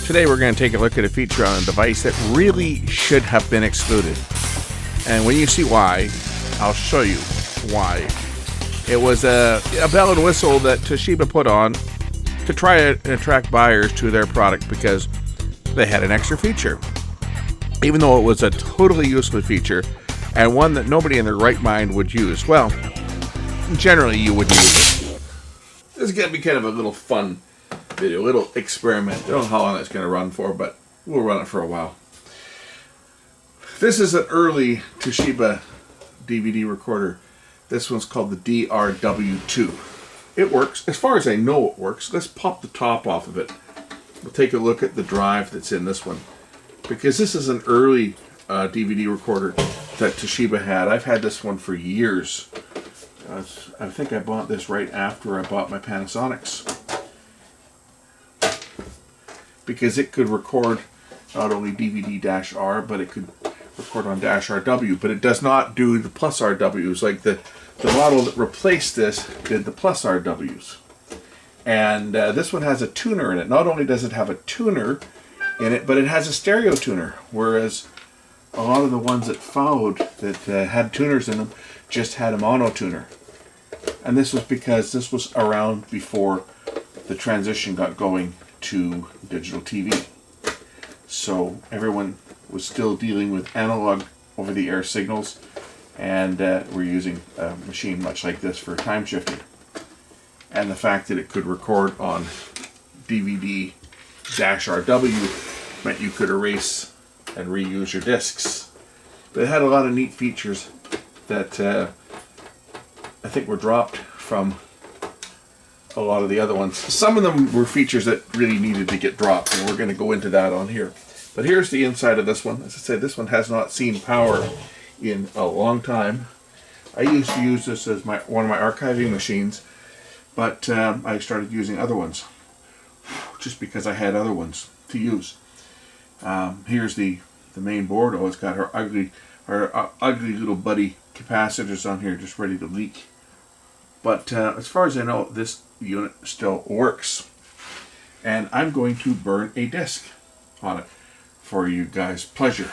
Today we're going to take a look at a feature on a device that really should have been excluded. And when you see why, I'll show you why. It was a bell and whistle that Toshiba put on to try and attract buyers to their product because they had an extra feature. Even though it was a totally useless feature and one that nobody in their right mind would use. Well, generally you would use it. This is going to be kind of a little fun video, a little experiment. I don't know how long it's going to run for, but we'll run it for a while. This is an early Toshiba DVD recorder. This one's called the DW2. It works. As far as I know it works. Let's pop the top off of it. We'll take a look at the drive that's in this one. Because this is an early DVD recorder that Toshiba had. I've had this one for years. I think I bought this right after I bought my Panasonics. Because it could record not only DVD-R, but it could record on -RW. But it does not do the +RWs. Like the model that replaced this did the +RWs. And this one has a tuner in it. Not only does it have a tuner in it, but it has a stereo tuner. Whereas a lot of the ones that followed that had tuners in them just had a mono tuner. And this was because this was around before the transition got going to digital TV. So everyone was still dealing with analog over-the-air signals, and we're using a machine much like this for time shifting. And the fact that it could record on DVD-RW meant you could erase and reuse your discs. But it had a lot of neat features that I think were dropped from a lot of the other ones. Some of them were features that really needed to get dropped, and we're going to go into that on here. But here's the inside of this one. As I said, this one has not seen power in a long time. I used to use this as one of my archiving machines, but I started using other ones just because I had other ones to use. Here's the main board. Oh, it's got our ugly little buddy capacitors on here just ready to leak. But as far as I know, this unit still works. And I'm going to burn a disc on it for you guys' pleasure.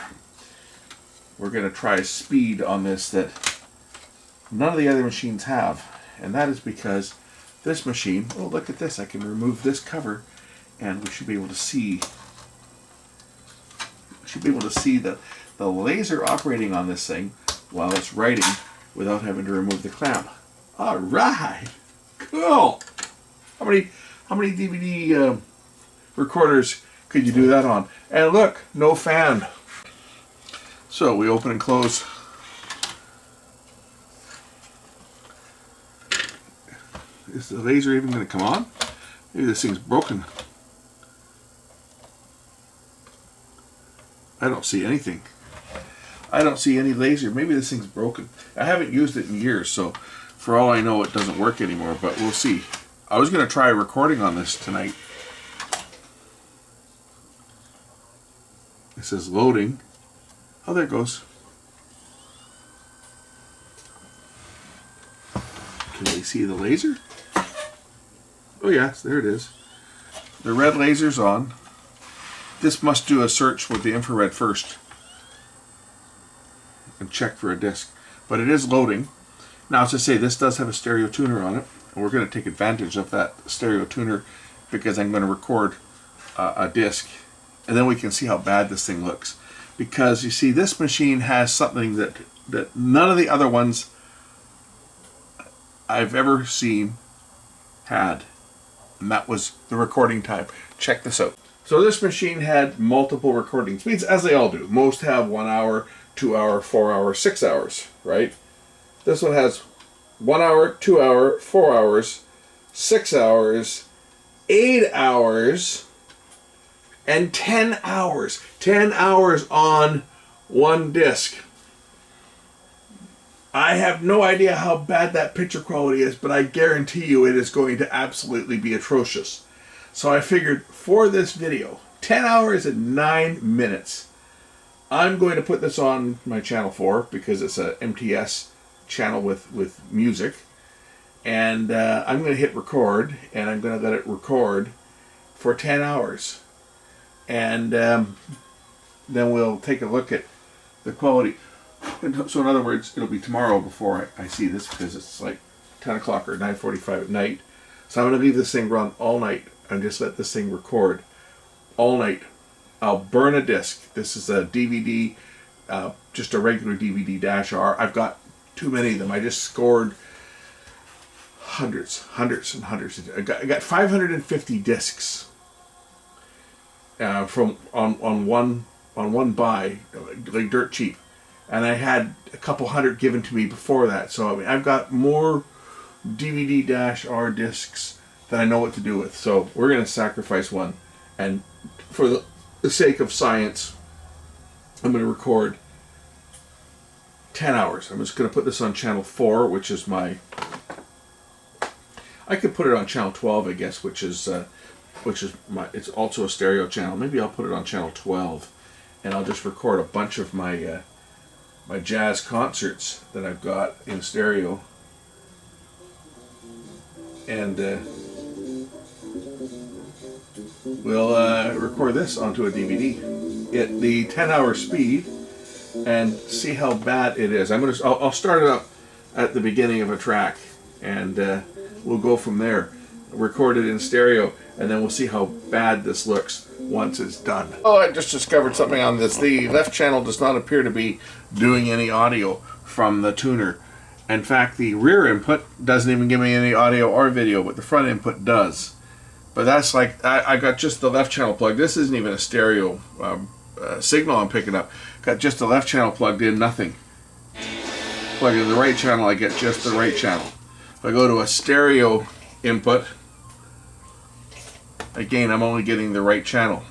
We're going to try a speed on this that none of the other machines have. And that is because this machine, oh look at this, I can remove this cover and we should be able to see the laser operating on this thing while it's writing without having to remove the clamp. Alright! Cool! How many DVD recorders could you do that on? And look, no fan. So we open and close. Is the laser even going to come on? Maybe this thing's broken. I don't see anything. I don't see any laser. Maybe this thing's broken. I haven't used it in years, so for all I know it doesn't work anymore, but we'll see. I was going to try recording on this tonight. It says loading. Oh, there it goes. Can they see the laser? Oh yes, there it is. The red laser's on. This must do a search with the infrared first and check for a disc. But it is loading. Now, as I say, this does have a stereo tuner on it. And we're going to take advantage of that stereo tuner because I'm going to record a disc. And then we can see how bad this thing looks. Because, you see, this machine has something that none of the other ones I've ever seen had. And that was the recording time. Check this out. So this machine had multiple recording speeds, as they all do. Most have 1 hour, 2 hour, 4 hour, 6 hours, right? This one has 1 hour, 2 hour, 4 hours, 6 hours, 8 hours, and 10 hours. 10 hours on one disc. I have no idea how bad that picture quality is, but I guarantee you it is going to absolutely be atrocious. So I figured for this video, 10 hours and 9 minutes, I'm going to put this on my channel 4 because it's a MTS channel with music. And I'm going to hit record, and I'm going to let it record for 10 hours. and then we'll take a look at the quality. So in other words, it'll be tomorrow before I see this, because it's like 10 o'clock or 9:45 at night. So I'm going to leave this thing run all night and just let this thing record all night. I'll burn a disc. This is a DVD, just a regular DVD-R. I've got too many of them. I just scored hundreds and hundreds. I got 550 discs from on one buy, like dirt cheap. And I had a couple hundred given to me before that. So I mean, I've got more DVD-R discs than I know what to do with. So we're going to sacrifice one. And for the sake of science, I'm going to record 10 hours. I'm just going to put this on channel 4, which is my... I could put it on channel 12, I guess, which is my... It's also a stereo channel. Maybe I'll put it on channel 12. And I'll just record a bunch of my... my jazz concerts that I've got in stereo, and we'll record this onto a DVD at the 10-hour speed and see how bad it is. I'll start it up at the beginning of a track, and we'll go from there. Record it in stereo, and then we'll see how bad this looks once it's done. Oh, I just discovered something on this. The left channel does not appear to be doing any audio from the tuner. In fact, the rear input doesn't even give me any audio or video, but the front input does. But that's like, I got just the left channel plugged. This isn't even a stereo signal I'm picking up. Got just the left channel plugged in, nothing. Plug in the right channel, I get just the right channel. If I go to a stereo input, again, I'm only getting the right channel.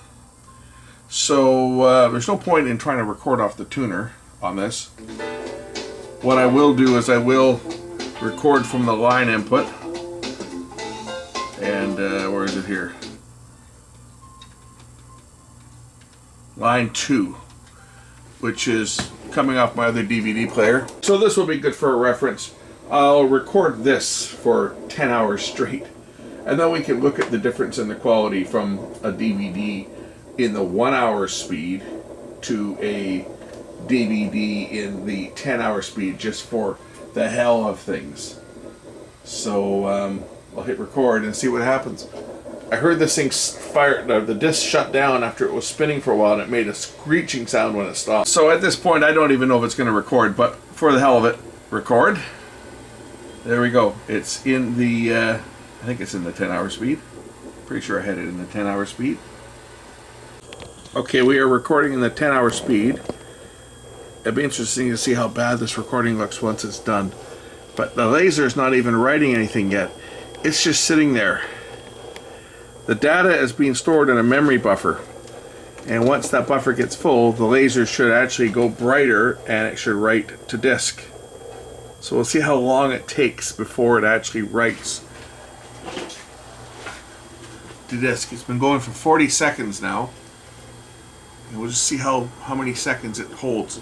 So there's no point in trying to record off the tuner on this. What I will do is I will record from the line input. And where is it here? Line 2, which is coming off my other DVD player. So this will be good for a reference. I'll record this for 10 hours straight. And then we can look at the difference in the quality from a DVD in the 1-hour speed to a DVD in the 10-hour speed, just for the hell of things. So I'll hit record and see what happens. I heard this thing fire, the disc shut down after it was spinning for a while, and it made a screeching sound when it stopped. So at this point, I don't even know if it's going to record, but for the hell of it, record. There we go. It's in the... I think it's in the 10-hour speed. Pretty sure I had it in the 10-hour speed. Okay, we are recording in the 10-hour speed. It'd be interesting to see how bad this recording looks once it's done. But the laser is not even writing anything yet. It's just sitting there. The data is being stored in a memory buffer. And once that buffer gets full, the laser should actually go brighter and it should write to disk. So we'll see how long it takes before it actually writes to disk. It's been going for 40 seconds now. And we'll just see how many seconds it holds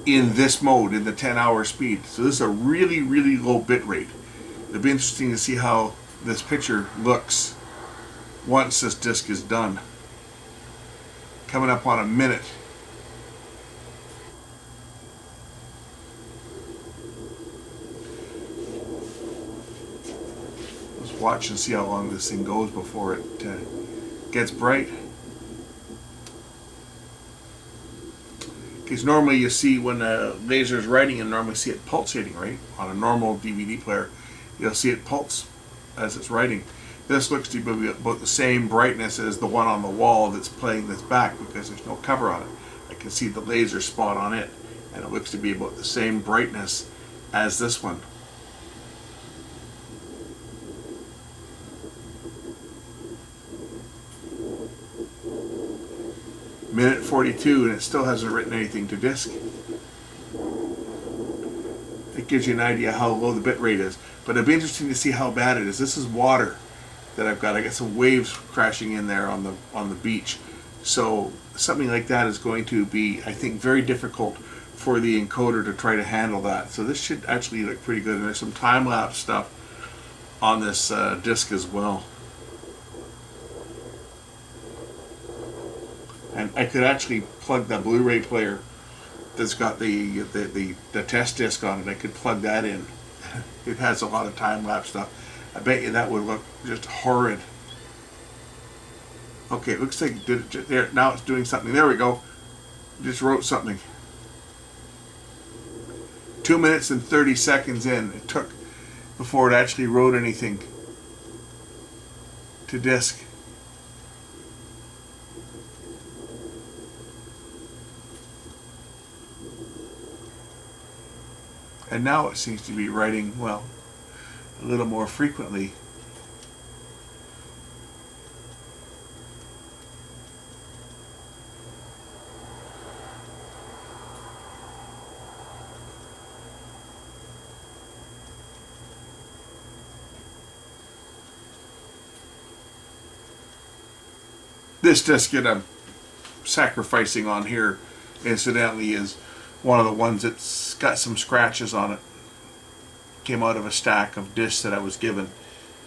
in this mode, in the 10-hour speed. So this is a really, really low bit rate. It'll be interesting to see how this picture looks once this disc is done. Coming up on a minute. Let's watch and see how long this thing goes before it gets bright. Because normally you see when a laser is writing, and normally see it pulsating, right? On a normal DVD player, you'll see it pulse as it's writing. This looks to be about the same brightness as the one on the wall that's playing this back, because there's no cover on it. I can see the laser spot on it, and it looks to be about the same brightness as this one. Minute 42, and it still hasn't written anything to disk. It gives you an idea how low the bit rate is. But it'd be interesting to see how bad it is. This is water that I've got. I got some waves crashing in there on the beach. So something like that is going to be, I think, very difficult for the encoder to try to handle that. So this should actually look pretty good. And there's some time-lapse stuff on this disc as well. And I could actually plug the Blu-ray player that's got the test disc on it. I could plug that in. It has a lot of time-lapse stuff. I bet you that would look just horrid. Okay, it looks like it did it there. Now it's doing something. There we go. Just wrote something. 2 minutes and 30 seconds in it took before it actually wrote anything to disk. And now it seems to be writing, well, a little more frequently. This disc that I'm sacrificing on here, incidentally, is one of the ones that's got some scratches on it. Came out of a stack of discs that I was given,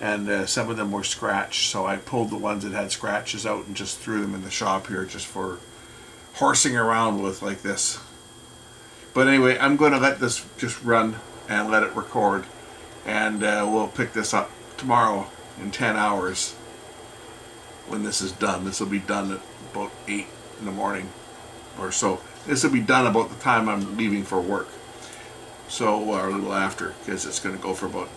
and some of them were scratched, so I pulled the ones that had scratches out and just threw them in the shop here just for horsing around with like this. But anyway, I'm going to let this just run and let it record, and we'll pick this up tomorrow in 10 hours when this is done. This will be done at about 8 in the morning or so. This will be done about the time I'm leaving for work. So, or a little after, because it's going to go for about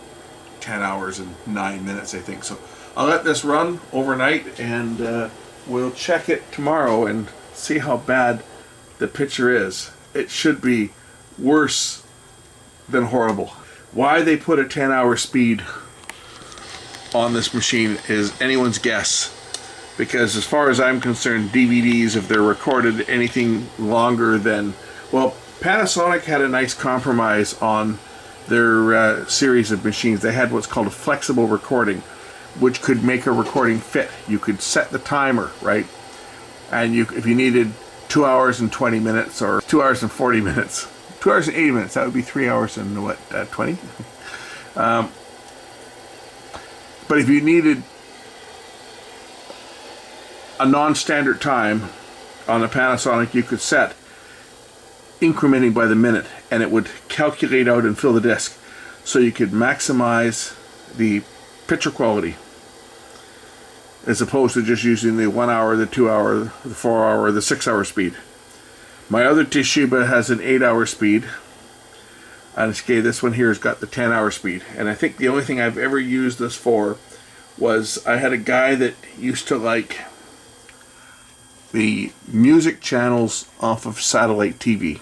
10 hours and 9 minutes, I think. So I'll let this run overnight, and we'll check it tomorrow and see how bad the picture is. It should be worse than horrible. Why they put a 10-hour speed on this machine is anyone's guess. Because as far as I'm concerned, DVDs, if they're recorded anything longer than, well, Panasonic had a nice compromise on their series of machines. They had what's called a flexible recording, which could make a recording fit. You could set the timer, right? And if you needed 2 hours and 20 minutes or 2 hours and 40 minutes, 2 hours and 80 minutes, that would be 3 hours and what, 20? But if you needed a non-standard time on the Panasonic, you could set incrementing by the minute, and it would calculate out and fill the disc, so you could maximize the picture quality as opposed to just using the 1 hour, the 2 hour, the 4 hour, the 6 hour speed. My other Toshiba has an 8 hour speed, and okay, this one here has got the 10 hour speed. And I think the only thing I've ever used this for was I had a guy that used to like the music channels off of satellite TV.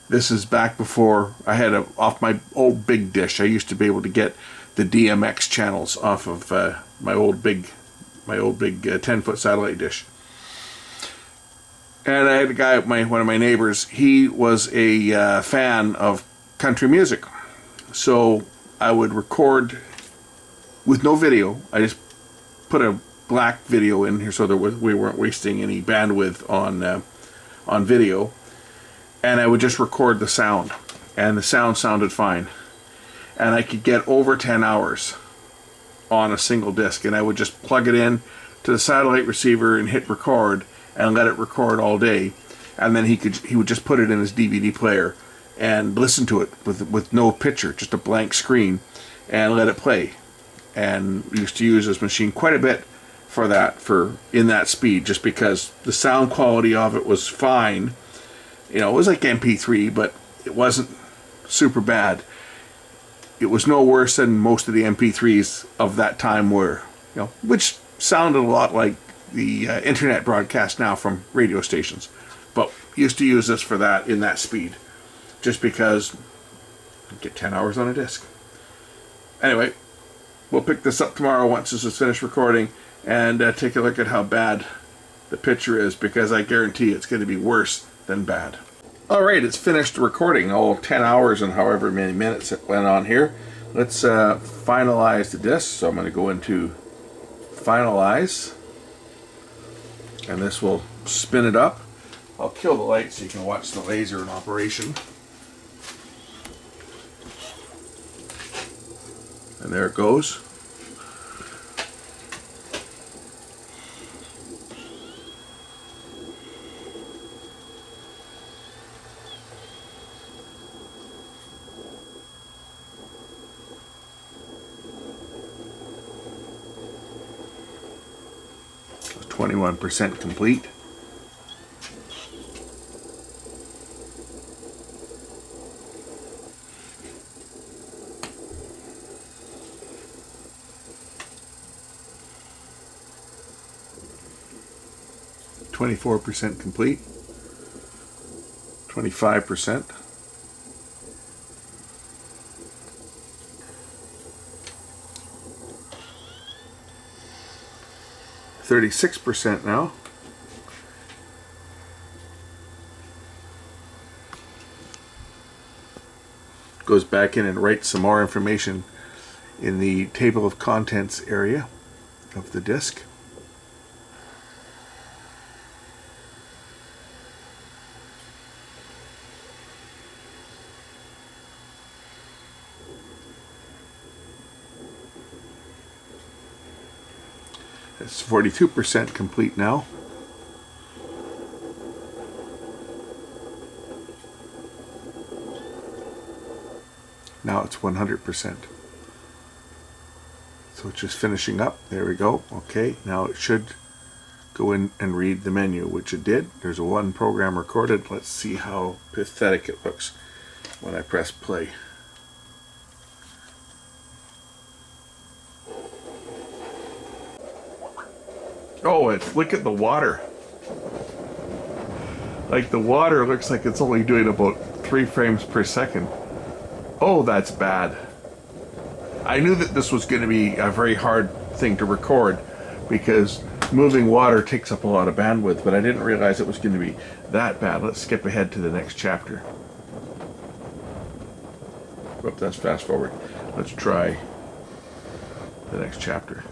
This is back before I had off my old big dish. I used to be able to get the DMX channels off of my old big 10-foot satellite dish. And I had a guy, one of my neighbors. He was a fan of country music, so I would record with no video. I just put a black video in here so that we weren't wasting any bandwidth on video, and I would just record the sound, and the sound sounded fine, and I could get over 10 hours on a single disc, and I would just plug it in to the satellite receiver and hit record and let it record all day, and then he would just put it in his DVD player and listen to it with no picture, just a blank screen, and let it play. And we used to use this machine quite a bit for that, in that speed, just because the sound quality of it was fine. You know, it was like MP3, but it wasn't super bad. It was no worse than most of the MP3s of that time were, you know, which sounded a lot like the internet broadcast now from radio stations. But used to use this for that in that speed, just because you get 10 hours on a disc. Anyway, we'll pick this up tomorrow once this is finished recording, and take a look at how bad the picture is, because I guarantee it's going to be worse than bad. Alright, it's finished recording, all 10 hours and however many minutes it went on here. Let's finalize the disc. So I'm going to go into Finalize, and this will spin it up. I'll kill the light so you can watch the laser in operation. And there it goes. 21% complete. %, complete. 25%. 36% now. Goes back in and writes some more information in the table of contents area of the disk. It's 42% complete now. Now it's 100%. So it's just finishing up. There we go. Okay, now it should go in and read the menu, which it did. There's one program recorded. Let's see how pathetic it looks when I press play. Oh, look at the water. Like, the water looks like it's only doing about 3 frames per second. Oh, that's bad. I knew that this was going to be a very hard thing to record because moving water takes up a lot of bandwidth, but I didn't realize it was going to be that bad. Let's skip ahead to the next chapter. Whoop, that's fast forward. Let's try the next chapter.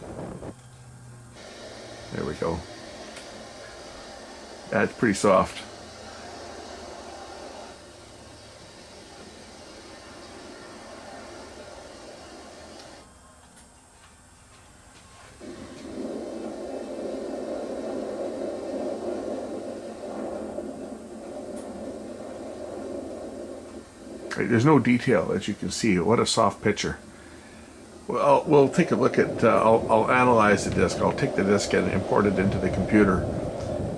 There we go. That's pretty soft. There's no detail, as you can see. What a soft picture. Well, we'll take a look at, I'll analyze the disk. I'll take the disk and import it into the computer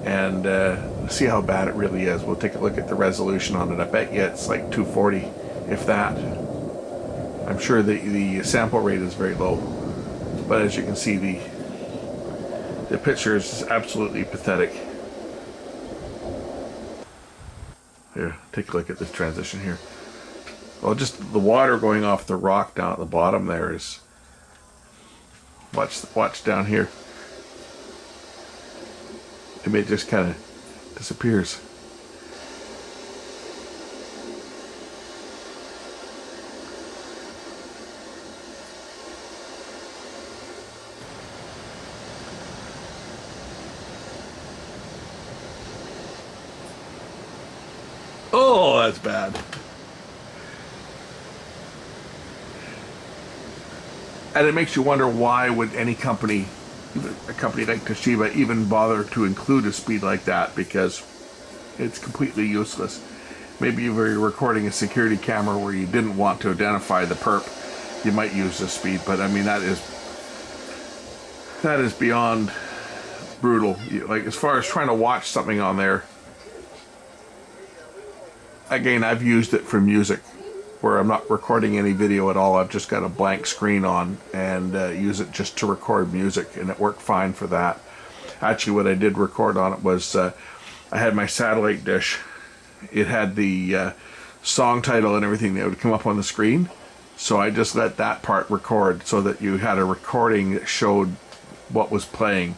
and see how bad it really is. We'll take a look at the resolution on it. I bet you it's like 240, if that. I'm sure the sample rate is very low. But as you can see, the picture is absolutely pathetic. Here, take a look at this transition here. Well, just the water going off the rock down at the bottom there is... Watch down here. It just kind of disappears. Oh, that's bad. And it makes you wonder, why would any company, even a company like Toshiba, even bother to include a speed like that, because it's completely useless. Maybe if you're recording a security camera where you didn't want to identify the perp, you might use this speed, but I mean, that is beyond brutal. Like, as far as trying to watch something on there, again, I've used it for music, where I'm not recording any video at all. I've just got a blank screen on and use it just to record music, and it worked fine for that. Actually, what I did record on it was I had my satellite dish. It had the song title and everything that would come up on the screen, so I just let that part record so that you had a recording that showed what was playing,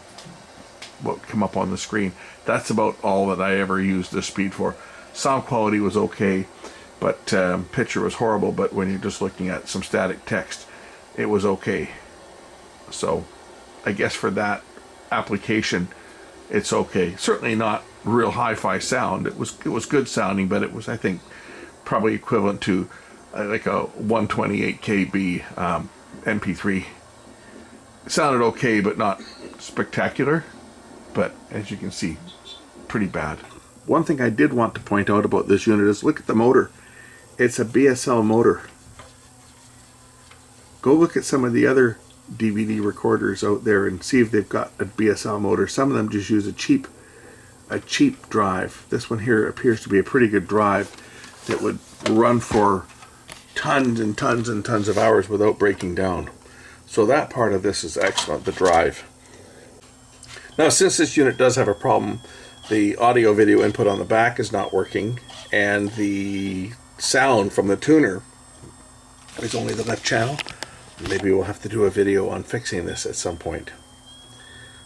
what would come up on the screen. That's about all that I ever used this speed for. Sound quality was okay, but picture was horrible. But when you're just looking at some static text, it was okay. So I guess for that application, it's okay. Certainly not real hi-fi sound. It was good sounding, but it was, I think, probably equivalent to like a 128 KB MP3. It sounded okay, but not spectacular. But as you can see, pretty bad. One thing I did want to point out about this unit is, look at the motor. It's a BSL motor. Go look at some of the other DVD recorders out there and see if they've got a BSL motor. Some of them just use a cheap drive. This one here appears to be a pretty good drive that would run for tons and tons and tons of hours without breaking down. So that part of this is excellent, the drive. Now, since this unit does have a problem, the audio video input on the back is not working, and the sound from the tuner is only the left channel. Maybe we'll have to do a video on fixing this at some point.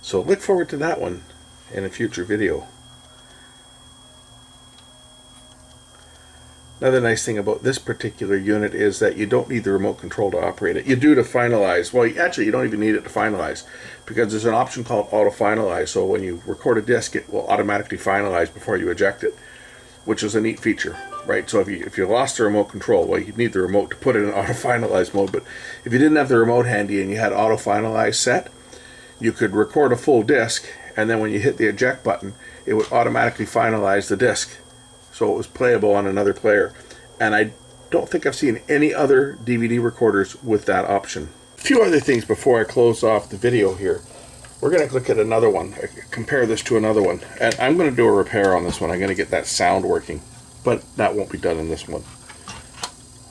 So look forward to that one in a future video. Another nice thing about this particular unit is that you don't need the remote control to operate it. You do to finalize. Well, actually, you don't even need it to finalize, because there's an option called auto finalize. So when you record a disc, it will automatically finalize before you eject it, which is a neat feature, right? So if you lost the remote control, well, you need the remote to put it in auto finalize mode. But if you didn't have the remote handy and you had auto finalize set, you could record a full disc, and then when you hit the eject button, it would automatically finalize the disc, so it was playable on another player. And I don't think I've seen any other DVD recorders with that option. A few other things before I close off the video here. We're going to look at another one, compare this to another one. And I'm going to do a repair on this one. I'm going to get that sound working, but that won't be done in this one.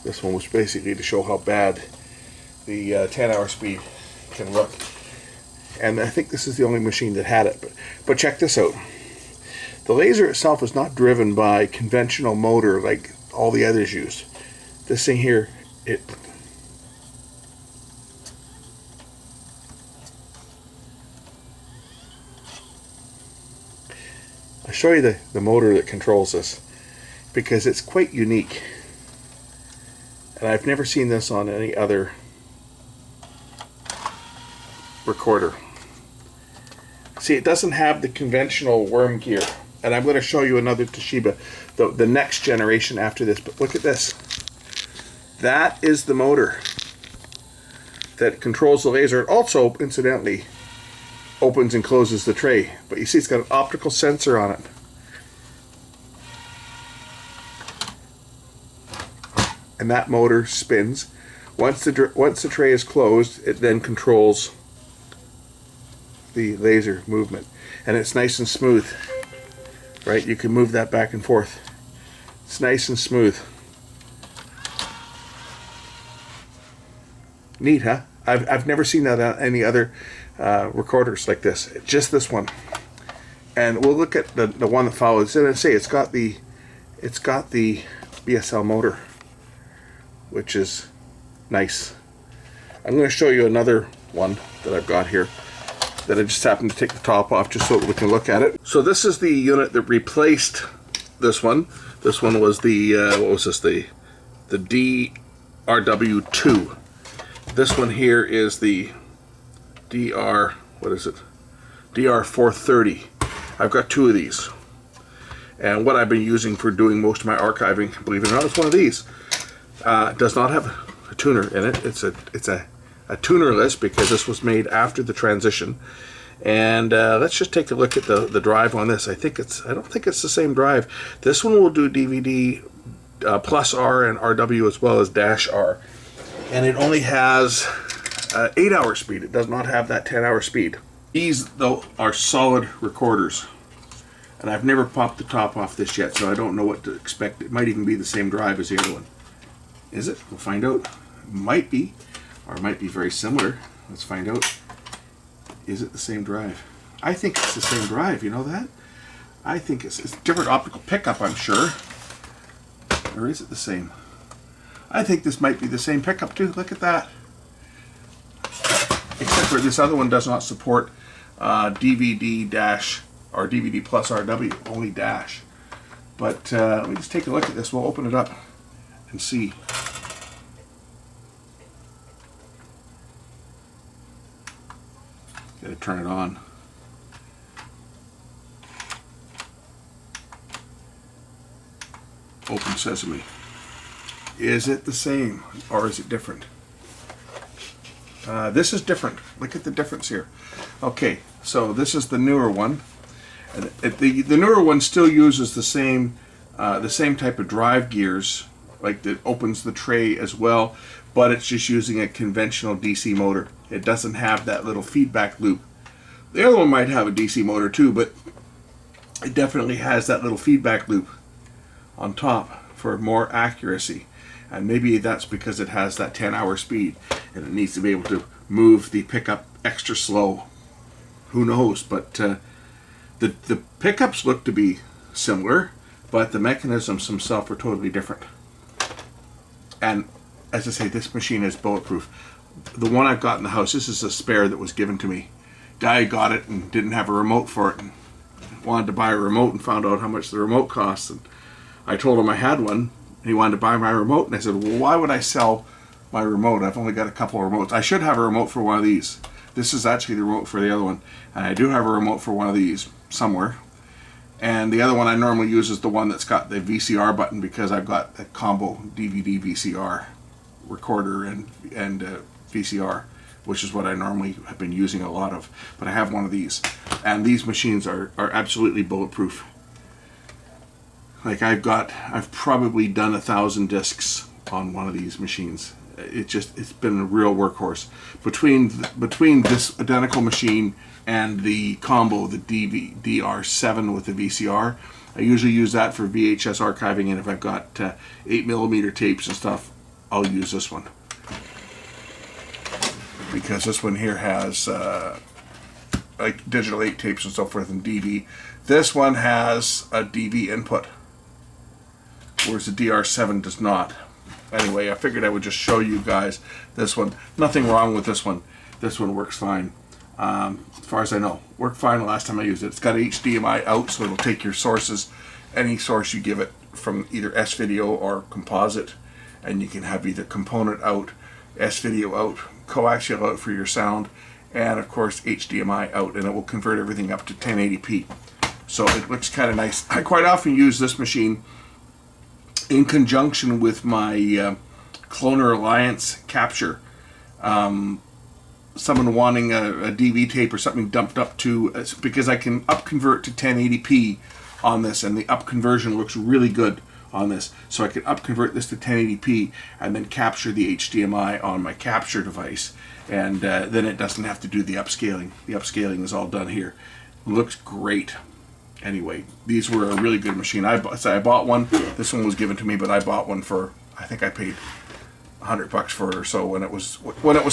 This one was basically to show how bad the 10-hour speed can look. And I think this is the only machine that had it. But check this out. The laser itself is not driven by conventional motor like all the others use. This thing here, I'll show you the motor that controls this, because it's quite unique. And I've never seen this on any other recorder. See, it doesn't have the conventional worm gear. And I'm going to show you another Toshiba, the next generation after this. But look at this. That is the motor that controls the laser. It also, incidentally, opens and closes the tray. But you see, it's got an optical sensor on it. And that motor spins. Once the tray is closed, it then controls the laser movement. And it's nice and smooth. Right, you can move that back and forth. It's nice and smooth. Neat, huh? I've never seen that on any other recorders like this. Just this one. And we'll look at the one that follows. And I say it's got the BSL motor, which is nice. I'm going to show you another one that I've got here, that I just happened to take the top off just so that we can look at it. So this is the unit that replaced this one. This one was the, what was this, the DRW2. This one here is the DR430. I've got two of these. And what I've been using for doing most of my archiving, believe it or not, is one of these. It does not have a tuner in it. It's a tunerless, because this was made after the transition. And let's just take a look at the drive on this. I don't think it's the same drive. This one will do DVD plus R and RW as well as dash R. And it only has 8-hour speed. It does not have that 10-hour speed. These, though, are solid recorders. And I've never popped the top off this yet, so I don't know what to expect. It might even be the same drive as the other one. Is it? We'll find out. It might be. Or it might be very similar. Let's find out. Is it the same drive? I think it's the same drive, you know that? I think it's different optical pickup, I'm sure. Or is it the same? I think this might be the same pickup too. Look at that. Except for this other one does not support DVD dash or DVD plus RW, only dash. But let me just take a look at this. We'll open it up and see. Gotta turn it on. Open sesame. Is it the same or is it different? This is different. Look at the difference here. Okay, so this is the newer one. And the newer one still uses the same type of drive gears, like that opens the tray as well, but it's just using a conventional DC motor. It doesn't have that little feedback loop. The other one might have a DC motor too, but it definitely has that little feedback loop on top for more accuracy. And maybe that's because it has that 10-hour speed and it needs to be able to move the pickup extra slow. Who knows? But the pickups look to be similar, but the mechanisms themselves are totally different. And as I say, this machine is bulletproof. The one I've got in the house, this is a spare that was given to me. Guy got it and didn't have a remote for it and wanted to buy a remote and found out how much the remote costs. And I told him I had one and he wanted to buy my remote. And I said, well, why would I sell my remote? I've only got a couple of remotes. I should have a remote for one of these. This is actually the remote for the other one. And I do have a remote for one of these somewhere. And the other one I normally use is the one that's got the VCR button, because I've got a combo DVD VCR recorder and VCR, which is what I normally have been using a lot of. But I have one of these, and these machines are absolutely bulletproof. Like I've probably done 1,000 discs on one of these machines. It's been a real workhorse. Between this identical machine and the combo, the DR7 with the VCR, I usually use that for VHS archiving, and if I've got 8mm tapes and stuff, I'll use this one. Because this one here has like digital 8 tapes and so forth and DV. This one has a DV input, whereas the DR7 does not. Anyway, I figured I would just show you guys this one. Nothing wrong with this one. This one works fine. As far as I know, worked fine the last time I used it. It's got HDMI out, so it'll take your sources, any source you give it, from either S-video or composite, and you can have either component out, S-video out, coaxial out for your sound, and of course HDMI out, and it will convert everything up to 1080p. So it looks kind of nice. I quite often use this machine in conjunction with my Cloner Alliance capture. Someone wanting a DV tape or something dumped up to, because I can up convert to 1080p on this, and the up conversion looks really good on this. So I can up convert this to 1080p and then capture the HDMI on my capture device, and then it doesn't have to do the upscaling. The upscaling is all done here. Looks great. Anyway, these were a really good machine. I bought one. This one was given to me, but I bought one for, I think I paid $100 for it or so when it was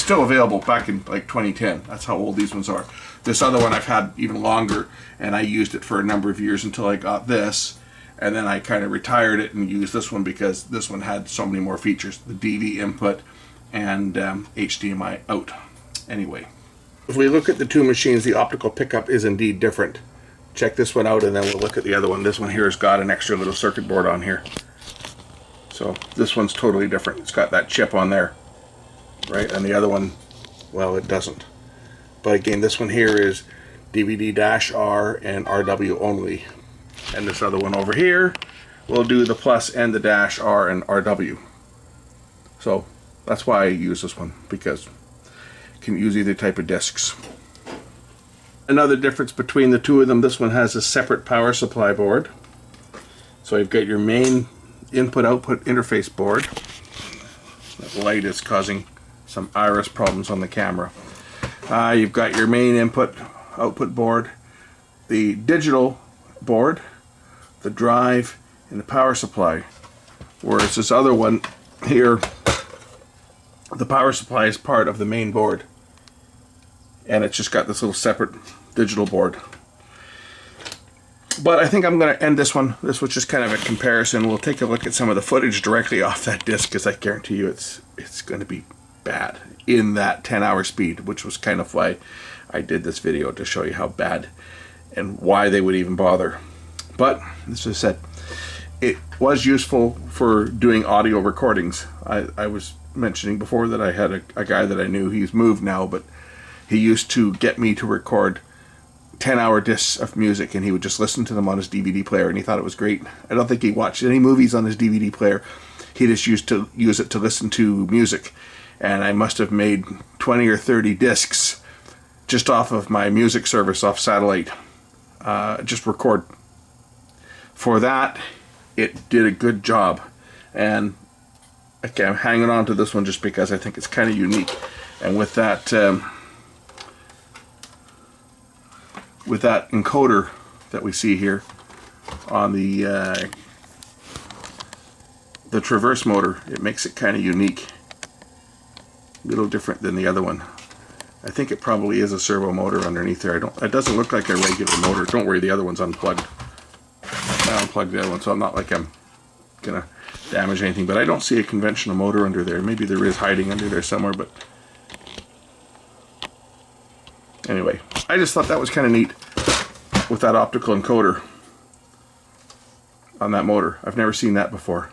still available back in like 2010. That's how old these ones are. This other one I've had even longer, and I used it for a number of years until I got this, and then I kind of retired it and used this one because this one had so many more features: the DV input and HDMI out. Anyway, if we look at the two machines, the optical pickup is indeed different. Check this one out, and then we'll look at the other one. This one here has got an extra little circuit board on here. So this one's totally different. It's got that chip on there, right? And the other one, well, it doesn't. But again, this one here is DVD-R and RW only. And this other one over here will do the plus and the -R and RW. So that's why I use this one, because you can use either type of discs. Another difference between the two of them, this one has a separate power supply board. So you've got your main input-output interface board. That light is causing some iris problems on the camera. You've got your main input-output board, the digital board, the drive, and the power supply. Whereas this other one here, the power supply is part of the main board, and it's just got this little separate digital board. But I think I'm going to end this one. This was just kind of a comparison. We'll take a look at some of the footage directly off that disc, because I guarantee you it's going to be bad in that 10-hour speed, which was kind of why I did this video, to show you how bad and why they would even bother. But as I said, it was useful for doing audio recordings. I was mentioning before that I had a guy that I knew. He's moved now, but he used to get me to record 10-hour discs of music, and he would just listen to them on his DVD player, and he thought it was great. I don't think he watched any movies on his DVD player. He just used to use it to listen to music, and I must have made 20 or 30 discs just off of my music service off satellite. Just record. For that, it did a good job, and okay, I'm hanging on to this one just because I think it's kind of unique. And with that encoder that we see here on the Traverse motor, it makes it kind of unique. A little different than the other one. I think it probably is a servo motor underneath there. It doesn't look like a regular motor. Don't worry, the other one's unplugged. I unplugged the other one, so I'm not like I'm gonna damage anything, but I don't see a conventional motor under there. Maybe there is hiding under there somewhere, but anyway, I just thought that was kind of neat with that optical encoder on that motor. I've never seen that before.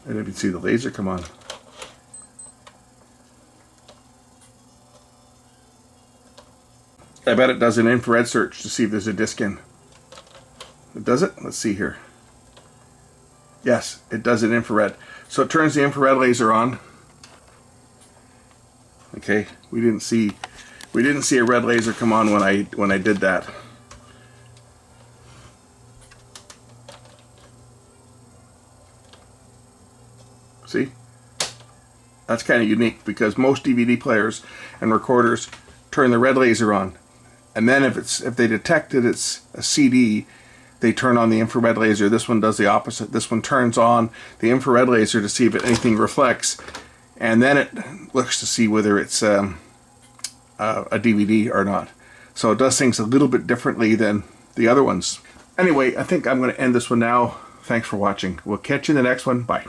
I didn't even see the laser come on. I bet it does an infrared search to see if there's a disc in. It does it? Let's see here. Yes, it does an infrared. So it turns the infrared laser on. Okay, we didn't see a red laser come on when I did that. See? That's kind of unique because most DVD players and recorders turn the red laser on. And then if they detect that it's a CD, they turn on the infrared laser. This one does the opposite. This one turns on the infrared laser to see if anything reflects, and then it looks to see whether it's a DVD or not. So it does things a little bit differently than the other ones. Anyway, I think I'm going to end this one now. Thanks for watching. We'll catch you in the next one. Bye.